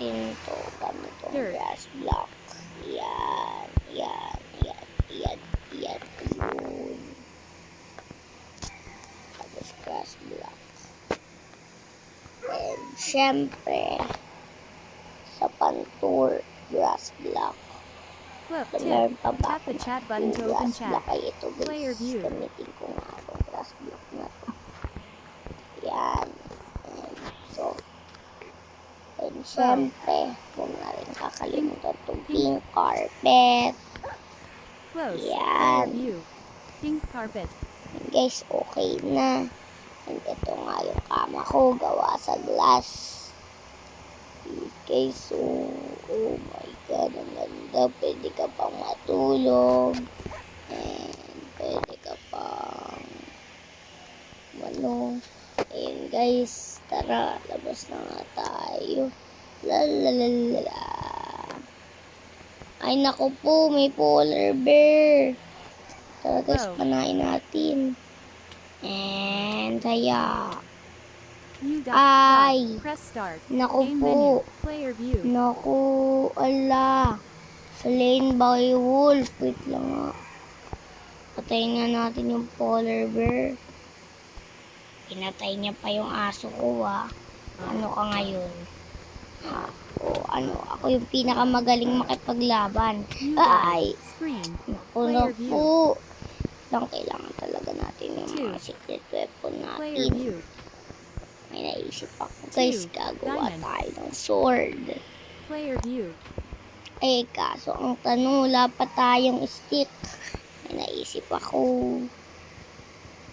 natin to ganitong grass block. Yan. Yun. Tapos grass block. And syempre, sa pantour, grass block. Look, Meron tip. pa ba Tap the chat button to open grass chat. block? Ay, ito guys. Player view. Gamitin ko nga itong grass block na to. Yan. And so, and syempre, huwag na rin kakalimutan itong pink carpet. Close. Yan. Player view. Pink carpet. And guys, okay na. And ito nga yung kama ko, gawa sa glass. Okay, so, oh my God, ang ganda. Pwede ka pang matulog. And pwede ka pang, ayun guys, tara, labas na nga tayo. Lalalala. Ay, naku po, may polar bear. Tara guys, panain natin. And, haya. Ay, Press start. naku Game po. menu. Player view. Naku, ala. Slain by wolf. Wait lang nga. Patayin nga natin yung polar bear. Pinatay niya pa yung aso ko, Ano ka ngayon? Ako yung pinakamagaling makipaglaban. Ay! Naku. Lang kailangan talaga natin yung mga secret weapon natin. May naisip ako. Guys, gagawa tayo ng sword. Player view. Eh, kaso ang tanong, wala pa tayong stick. May naisip ako.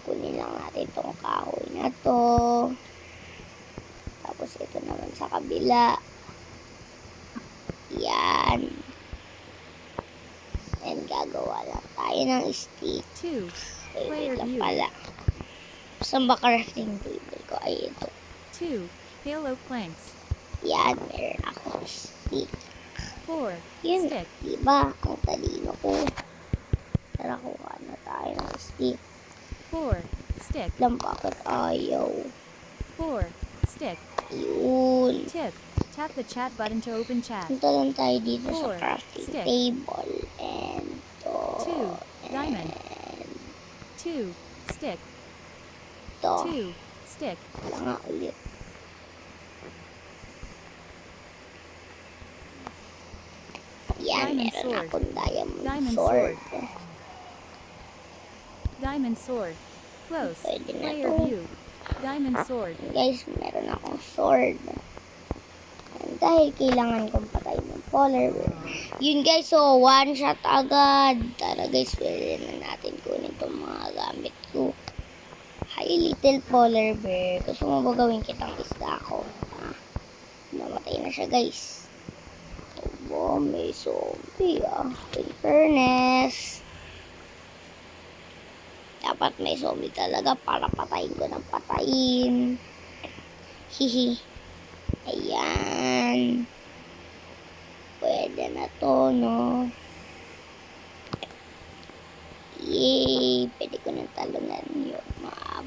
Kunin lang natin itong kahoy na to. Tapos ito naman sa kabila. Yan. And gagawa lang tayo ng stick. Wait lang pala. Saan ba crafting table ko? Ay, ito. 2 halo planks. Yan, meron akong stick. 4 Yun, stick. diba? Ang talino ko. Tara, kuha na tayo ng stick. 4 stick. Lang, bakit ayaw? 4 stick. Yun. Tip. Tap the chat button to open chat. Punta lang tayo dito sa 4 crafting stick. table. And to. 2 diamond. 2 stick. To. 2 stick. Wala nga ulit. Yan, Diamond meron sword. akong diamond Diamond sword. Diamond sword. Close. Pwede na Player to. view. Diamond sword. Guys, meron akong sword. And dahil kailangan kong patayin ng polar bear. Yun guys, so one shot agad. Tara guys, pwede na natin kunin itong mga gamit ko. Hi little polar bear. Gusto mo ba gawin kitang isda ko? Namatay na siya guys. Ito may zombie In fairness. Dapat may zombie talaga para patayin ko ng patayin. Hihi. Ayan. Pwede na to, no? Yay! Pwede ko nang talunan yun.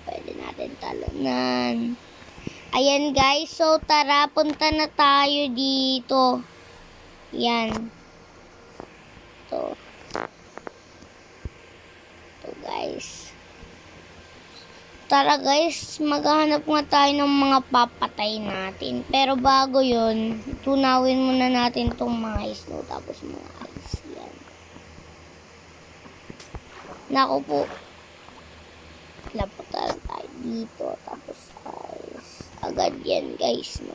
Pwede natin talunan. Ayan, guys. So, tara. Punta na tayo dito. Yan. Ito. Ito, guys. Tara guys, maghahanap nga tayo ng mga papatay natin. Pero bago yun, tunawin muna natin itong mga snow tapos mga ice. Yan. Naku po. Laputan tayo dito tapos ice. Agad yan guys, no?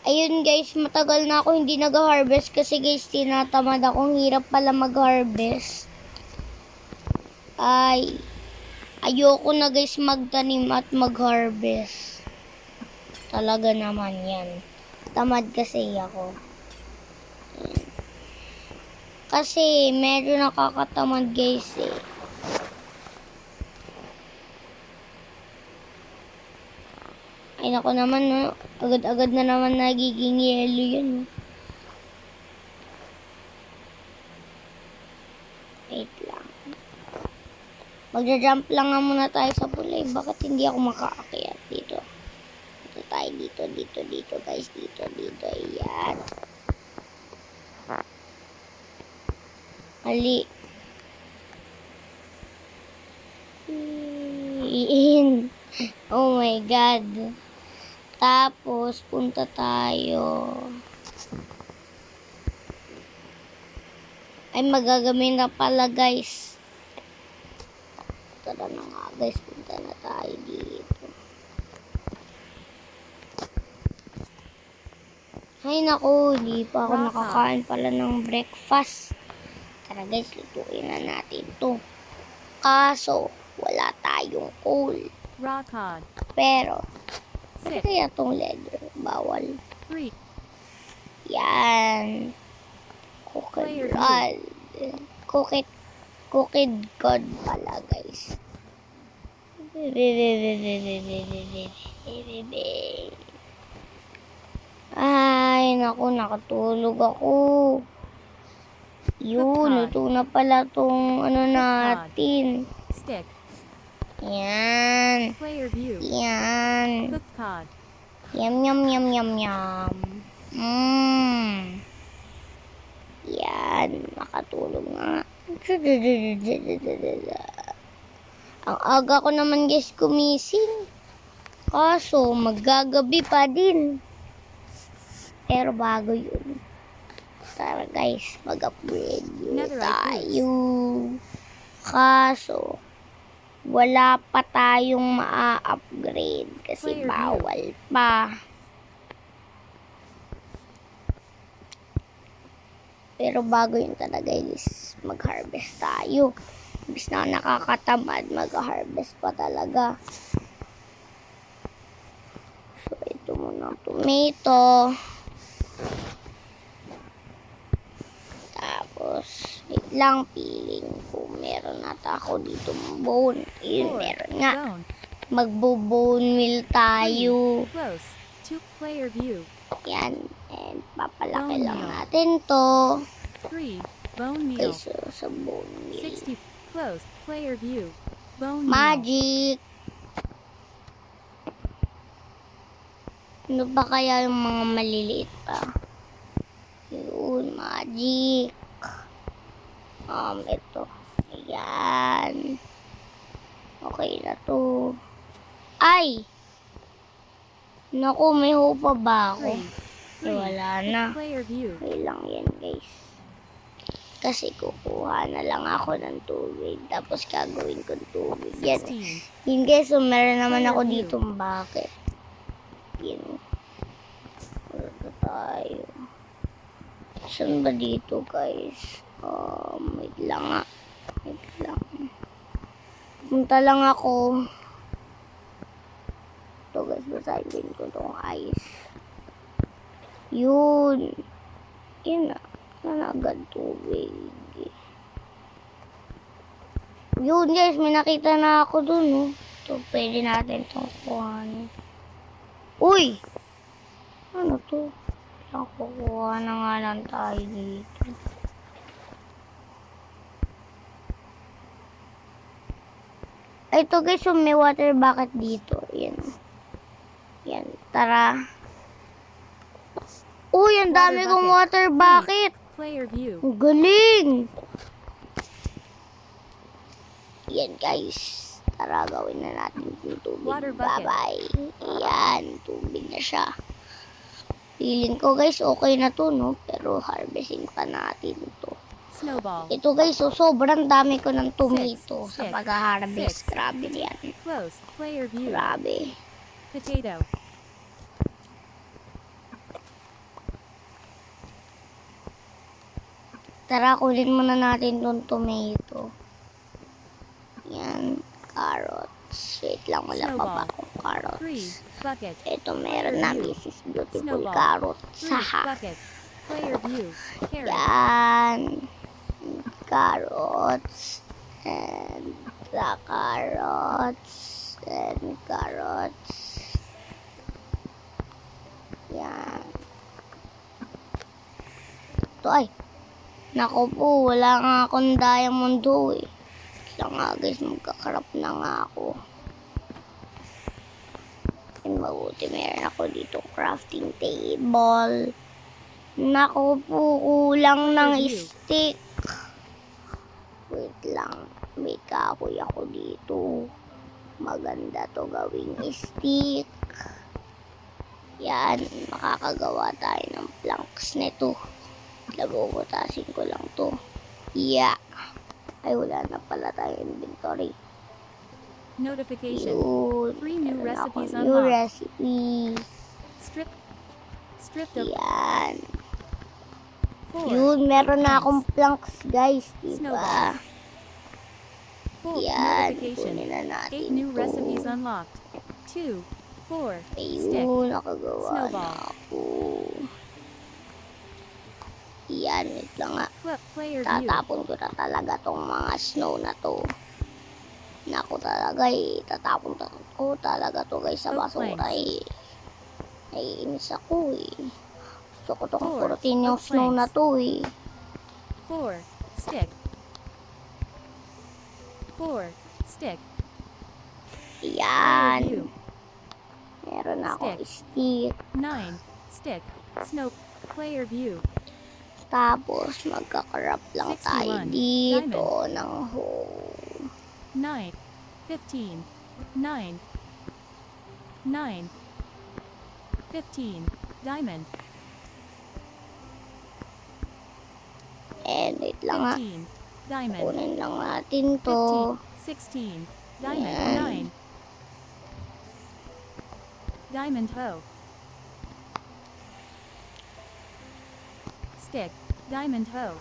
Ayun guys, matagal na ako hindi nag-harvest kasi guys, tinatamad akong hirap pala mag-harvest. Ayoko na guys magtanim at mag-harvest. Talaga naman yan. Tamad kasi ako. Kasi medyo nakakatamad guys eh. Ay nako naman, no? Agad-agad na naman nagiging yellow yun. No? Wait lang. Magja-jump lang nga muna tayo sa pulay. Bakit hindi ako makaakyat dito? Ito tayo tayo dito guys. Dito. Ayan. Ali. Oh my God. Tapos, punta tayo. Ay, magagamit na pala guys. Tara na nga guys, punta na tayo dito. Ay naku, hindi pa ako nakakain pala ng breakfast. Tara guys, lutuin na natin to. Kaso, wala tayong coal. Rock hog. Pero, ano 6, kaya tong leather? Bawal. 3, Yan. Cooked cod. Cooked cod pala guys. Ay, naku, nakatulog ako. Yun, luto na pala tong ano natin. stick, Yan. player view, Yan. cooked cod, Yum. Yan, makatulog nga. Ang aga ko naman guys kumising. Kaso, maggagabi pa din. Pero bago yun. Tara guys, mag-upgrade tayo. Kaso, wala pa tayong maa-upgrade kasi bawal pa. Pero bago yun talaga guys, mag-harvest tayo. Imbis na nakakatamad, mag-harvest pa talaga. So, ito muna ang tomato. Tapos, wait lang, piling ko. Meron nata ako dito bone. Yun, meron nga. bone, Magbo-bone meal tayo. close, 2, player view, Yan. And papalaki lang natin to. 3, bone Okay, meal, so sa bone meal. 60, close, player view, bone meal, Magic! Ano ba kaya yung mga maliliit pa? Yun, magic. Ito. Ayan. Okay na to. Ay! Naku, may hopa ba ako? 3, Wala na. player view, Okay lang yan, guys. Kasi kukuha na lang ako ng tubig. Tapos gagawin ko tubig. Yan. 16, Yun guys, so meron naman ako dito bucket. Yun. Ito tayo. Saan ba dito guys? Wait lang nga. Wait lang. Punta lang ako. Ito guys, basahin ko itong ice. Yun. Yun na. Wala agad tubig. Yun guys, may nakita na ako dun. Oh. So, pwede natin itong kuhanin. Uy! Ano to? Kukuha na nga lang tayo dito. Ito guys, so may water bucket dito. Yan. Yan. Tara. Uy, ang dami kong water bucket. player view, Ang galing! Yan guys. Tara, gawin na natin yung tubig. Water bucket. Bye-bye. Yan, tubig na siya. Feeling ko guys, okay na to, no? Pero harvesting pa natin to. snowball, Ito guys, so sobrang dami ko ng tomato sa Six. pag-harvest. Six. Grabe yan. close, player view, Grabe. potato, Tara, kunin muna natin tong tomato. Yan, carrots. Wait lang, wala pa ba akong 3, carrots? bucket, Ito, meron na Mrs. Beautiful Snowball. carrots. 3, Haha. bucket, player view, carrot, Yan. Carrots. And the carrots. And carrots. Yan. Ito ay. Naku po, wala nga akong diamond do eh. Lang nga guys, magkakarap na nga ako. natin mabuti. Meron ako dito crafting table. Naku po, kulang ng stick. Wait lang. May kahoy ako dito. Maganda to gawing stick. Yan, makakagawa tayo ng planks nito. Labubutasin ko lang to. Yeah. Ay, wala na pala tayo inventory. Notification. Yun. 3 new Meron ako recipes new unlocked. recipe. Stripped of Yan. 4. Yun, meron na akong planks, guys. Diba? Snowball. 4. Yan. Notification. Kunin na 8 natin new to. recipes unlocked. 2. 4. Stick. Ayun, nakagawa na Snowball. ako. Yan, wait lang nga. Player view. Tatapon ko na talaga tong mga snow na to. Naku talaga tatapon ko talaga to guys sa basura Naiinis ako Gusto ko tong kurutin yung snow na to 4. Stick. 4. Stick. Player Yan. view. Meron ako stick. 9. Stick. Snow. Player view. Tapos magkakarap lang tayo 61. dito ng hole. 9. 15. 9. 9. 15. Diamond. And wait lang nga. 15. Diamond. Kunin lang natin to. 15. 16. Diamond. Yan. 9. Diamond hoe. Stick. Diamond hoe.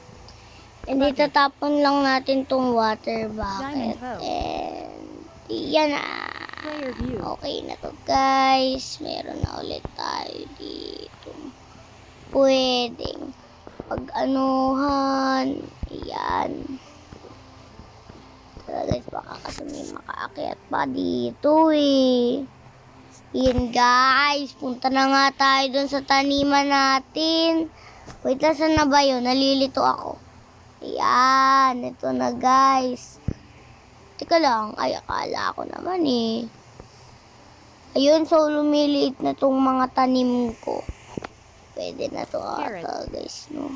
Hindi tatapon lang natin tong water bucket. Diamond hoe. And yan na. Player view. Okay na to guys. Meron na ulit tayo dito. Pwedeng pag-anuhan. Yan. Tara guys, baka kasi may makaakyat pa dito Yan guys. Punta na nga tayo dun sa taniman natin. Wait, saan na ba yun? Nalilito ako. Ayan, ito na guys. Teka lang, ay akala ko naman Ayun, so lumiliit na tong mga tanim ko. Pwede na to ata guys, no?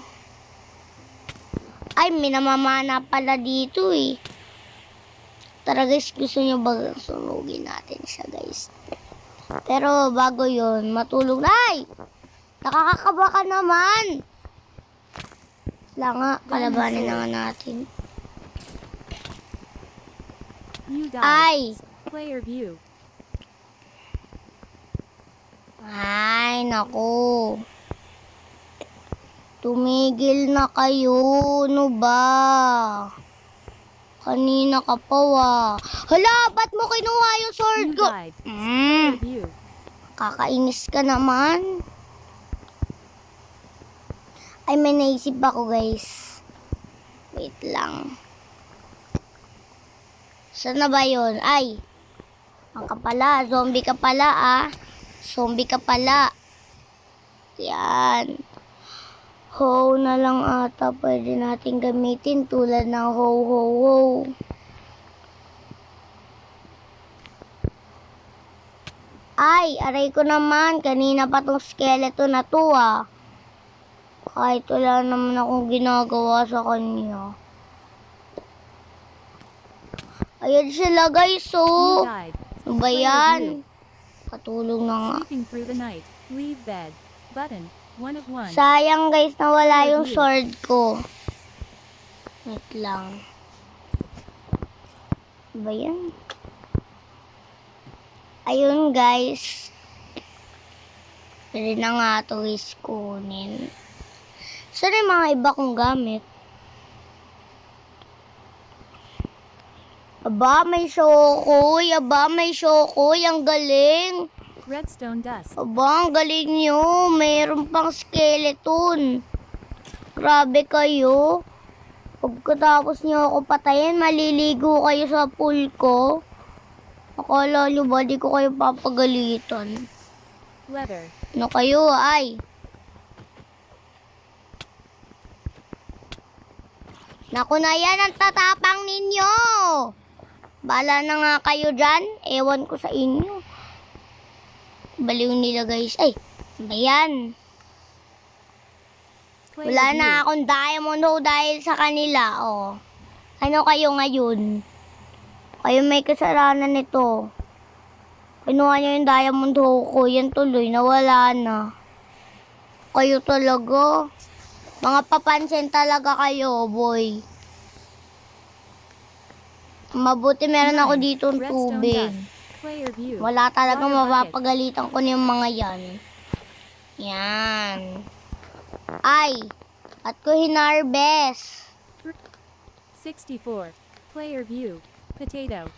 Ay, may namamana pala dito Tara guys, gusto nyo ba sunugin natin siya guys? Pero bago yon matulog na. Ay! Nakakakaba ka naman! Nga, kalabanin na nga natin. You died. Ay! Player view. Ay, naku. Tumigil na kayo. Ano ba? Kanina ka pa Hala, ba't mo kinuha yung sword You ko? died. Player view. Kakainis ka naman. Ay, may naisip ako guys. Wait lang. Saan na ba yun? Ay, ang ka pala. Zombie ka pala Zombie ka pala. Yan. Hoe na lang ata pwede natin gamitin tulad ng hoe. Ay, aray ko naman. Kanina pa tong skeleton na to Kahit wala naman akong ginagawa sa kanya. Ayan sila guys You died. Ano ba yan? Katulong na nga. Sleeping through the night. Leave bed. Button. 1 of 1. Sayang guys na wala yung sword ko. Wait lang. Ano ba yan? Ayun guys. Pwede na nga ito guys kunin. Saan yung mga iba kong gamit? Aba, may shokoy. Ang galing. Redstone dust. Aba, ang galing nyo. Mayroon pang skeleton. Grabe kayo. Pagkatapos nyo ako patayin, maliligo kayo sa pool ko. Akala nyo ba di ko kayo papagalitan? Leather. Ano kayo ay? Naku na yan ang tatapang ninyo. Bala na nga kayo dyan. Ewan ko sa inyo. Baliw nila guys. Ay, ayan. Player Wala view. na akong diamond ho dahil sa kanila. Oh. Ano kayo ngayon? Kayo may kasalanan nito. Kinuha niyo yung diamond ho ko. Yan tuloy, nawala na. Kayo talaga. Mga papansin talaga kayo, boy. Mabuti meron ako dito Redstone tubig. dust. Player view. Wala talaga Water bucket. mapapagalitan ko na yung mga yan. Yan. Ay! At ko hinarvest. 64. Player view. Potato.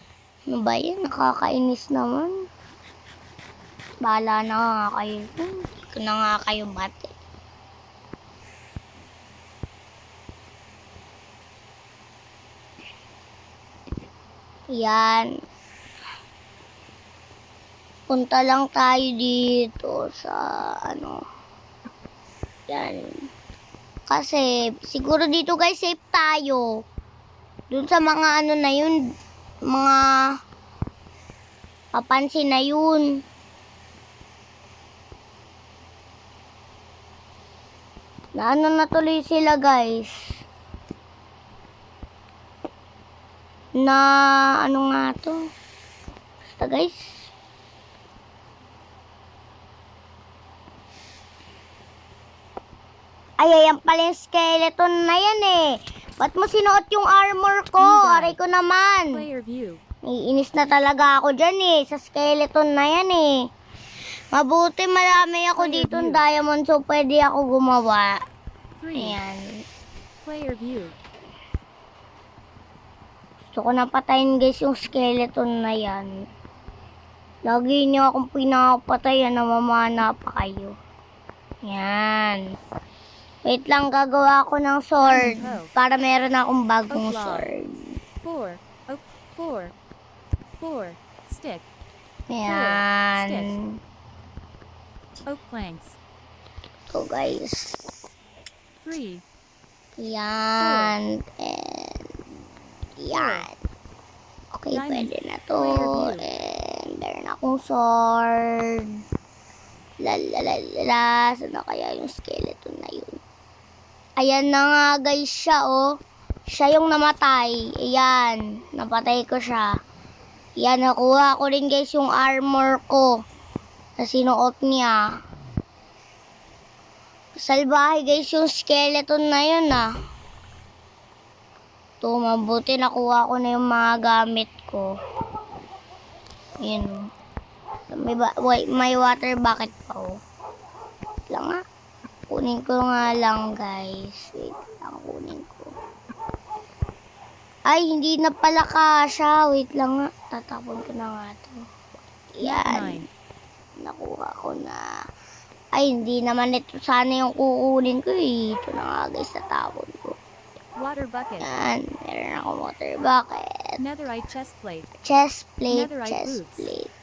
Ano ba yan? Nakakainis naman. Bahala na nga kayo. Hindi ko na nga kayo bate. Yan. Punta lang tayo dito sa ano. Yan. Kasi siguro dito guys safe tayo. Dun sa mga ano na yun, mga papansin na yun. Na ano na tuloy sila guys. Na ano nga to? Basta guys. Ay, ayan pala yung skeleton na yan eh. Ba't mo sinuot yung armor ko? Aray ko naman. Player view. Naiinis na talaga ako dyan eh. Sa skeleton na yan eh. Mabuti marami ako Player dito view. diamond so pwede ako gumawa. 3. Ayan. Player view. Gusto ko na patayin guys yung skeleton na yan. Lagi niyo akong pinapatayan na mamana pa kayo. Yan. Wait lang, gagawa ako ng sword. Para meron akong bagong sword. 4. Oak. 4. 4. Stick. Yan. Oak planks. Ito guys. 3. Yan. And yan. Okay, Diamond. pwede na to. Player view. And meron akong sword. Lalalala. Saan na kaya yung skeleton na yun? Ayan na nga guys siya oh. Siya yung namatay. Ayan. Napatay ko siya. Ayan, nakuha ko rin guys yung armor ko. Na sinuot niya. Salbahe guys yung skeleton na yun ah. Ito, mabuti nakuha ko na yung mga gamit ko. Ayan. May water bucket pa oh. Wait lang nga. Kunin ko nga lang guys. Wait lang, kunin ko. Ay, hindi na pala kasha. Wait lang nga. Tatapon ko na nga to. Yan. Nakuha ko na. Ay, hindi naman ito sana yung kukunin ko eh. Ito na nga guys, tatapon ko. Water bucket. Yan. Meron akong water bucket. Netherite chest plate. Chest plate, Netherite chest boots. plate.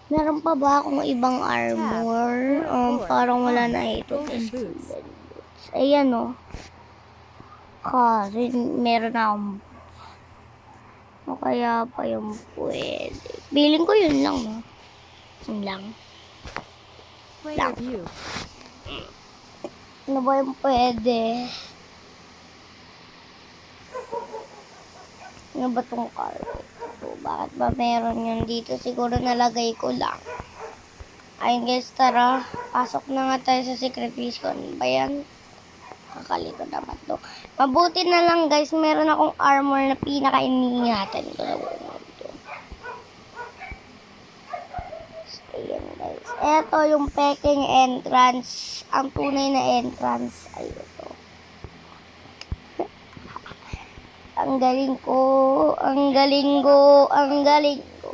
Meron pa ba akong ibang armor? Parang wala na ito. Golden boots. Ayan o. Kasi meron na akong o kaya pa yung pwede. Biling ko yun lang. No? Yun lang. Player view. Ano ba yung pwede? Ano ba itong carpet? Bakit ba meron yun dito? Siguro nalagay ko lang. Ayun guys, tara. Pasok na nga tayo sa sacrifice ko. Ano ba yan? Kakalikod naman to. Mabuti na lang guys, meron akong armor na pinaka-iningatan ko na ito. Ayan guys. Ito yung peking entrance. Ang tunay na entrance ay ito. Ang galing ko. Ang galing ko. Ang galing ko.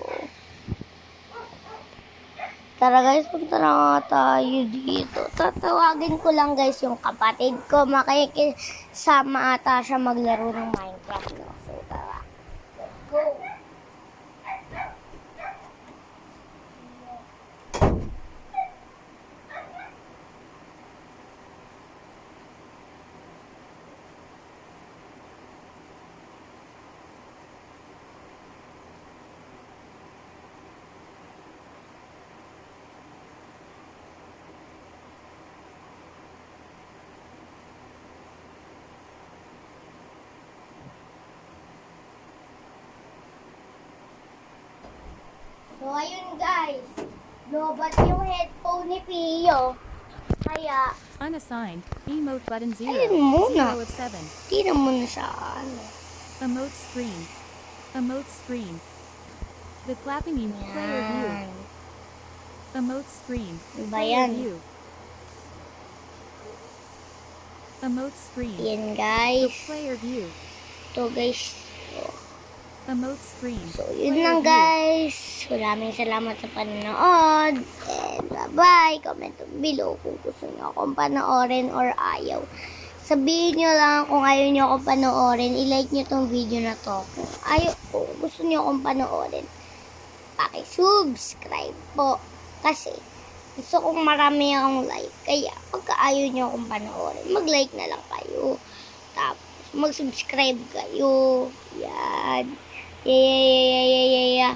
Tara guys, punta na nga tayo dito. Tatawagin ko lang guys yung kapatid ko. Makikisama ata siya maglaro ng Minecraft. No? So tara. Let's go. So, ayun guys. Lobat yung headphone ni Pio. Kaya, Unassigned. Emote button 0. ayun muna. 0 of 7. Tira mo na sa ano. Emote screen. Emote screen. The clapping emote. Player view. Yan. Emote screen. Ano ba Player yan? view. Emote screen. Yan The guys. player view. Ito guys. Emote screen. So, yun Player lang view. guys. Maraming salamat sa panonood. And bye-bye. Comment below kung gusto nyo akong panoorin or ayaw. Sabihin nyo lang kung ayaw nyo akong panoorin. I-like nyo tong video na to. Kung gusto nyo akong panoorin, paki-subscribe po. Kasi, gusto kong marami akong like. Kaya, pagka ayaw nyo akong panoorin, mag-like na lang kayo. Tapos, mag-subscribe kayo. Yan. Yeah.